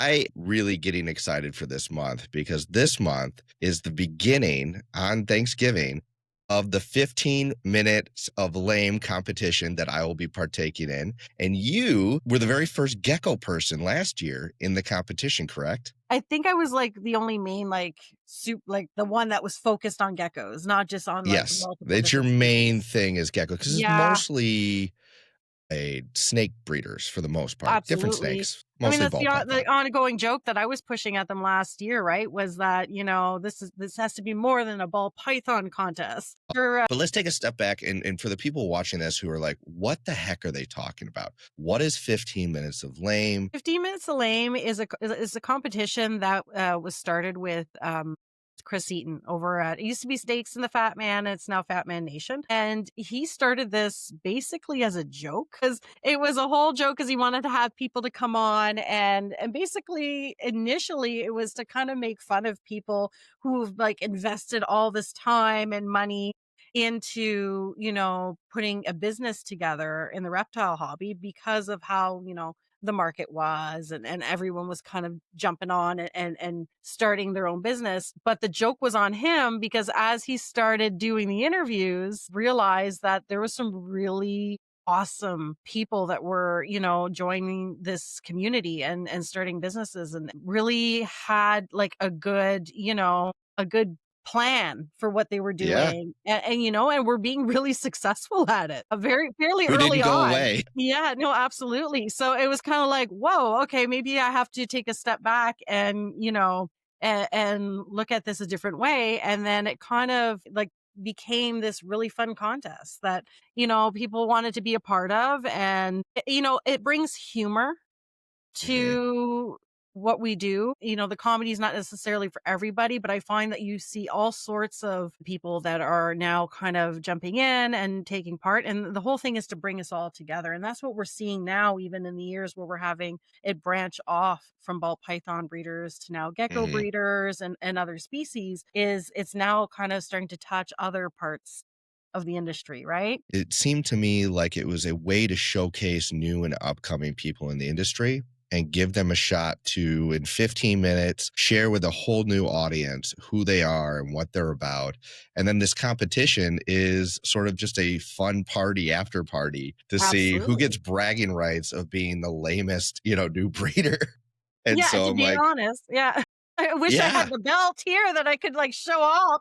I really getting excited for this month because this month is the beginning on Thanksgiving of the 15 minutes of lame competition that I will be partaking in. And you were the very first gecko person last year in the competition, correct? I think I was, like, the only main, like, like, the one that was focused on geckos, not just on, like, Yes. multiple It's your different main species. thing is gecko because it's Yeah, mostly a snake breeders for the most part, different absolutely. snakes, I mean, mostly that's ball the python. ongoing joke that I was pushing at them last year, right, was that, this has to be more than a ball python contest. Sure, But let's take a step back and for the people watching this who are like, what the heck are they talking about? What is 15 minutes of lame? 15 Minutes to Lame is a competition that, was started with, Chris Eaton over at it used to be Steaks and the Fat Man, it's now Fat Man Nation, and he started this basically as a joke because it was a whole joke because he wanted to have people to come on and basically, initially, it was to kinda make fun of people who've, like, invested all this time and money into, putting a business together in the reptile hobby because of how, the market was and everyone was kind of jumping on and starting their own business. But the joke was on him because as he started doing the interviews, realized that there was some really awesome people that were, joining this community and starting businesses and really had like a good plan for what they were Yeah. doing and we're being really successful at it very fairly Who didn't early go on. away? Yeah, no, absolutely. So it was kind of like, whoa, okay, maybe I have to take a step back and, and look at this a different way. And then it kind of like became this really fun contest that, people wanted to be a part of. And, it brings humor Mhm. to what we do. The comedy is not necessarily for everybody, but I find that you see all sorts of people that are now kind of jumping in and taking part. And the whole thing is to bring us all together. And that's what we're seeing now, even in the years where we're having it branch off from ball python breeders to now gecko Mhm. breeders and other species, is it's now kind of starting to touch other parts of the industry, right? It seemed to me like it was a way to showcase new and upcoming people in the industry and give them a shot to, in 15 minutes, share with a whole new audience who they are and what they're about. And then this competition is sort of just a fun party after party to see who gets Absolutely. bragging rights of being the lamest, new breeder. And Yeah, so to I'm be like, honest, yeah. I wish I had yeah, the belt here that I could, like, show off.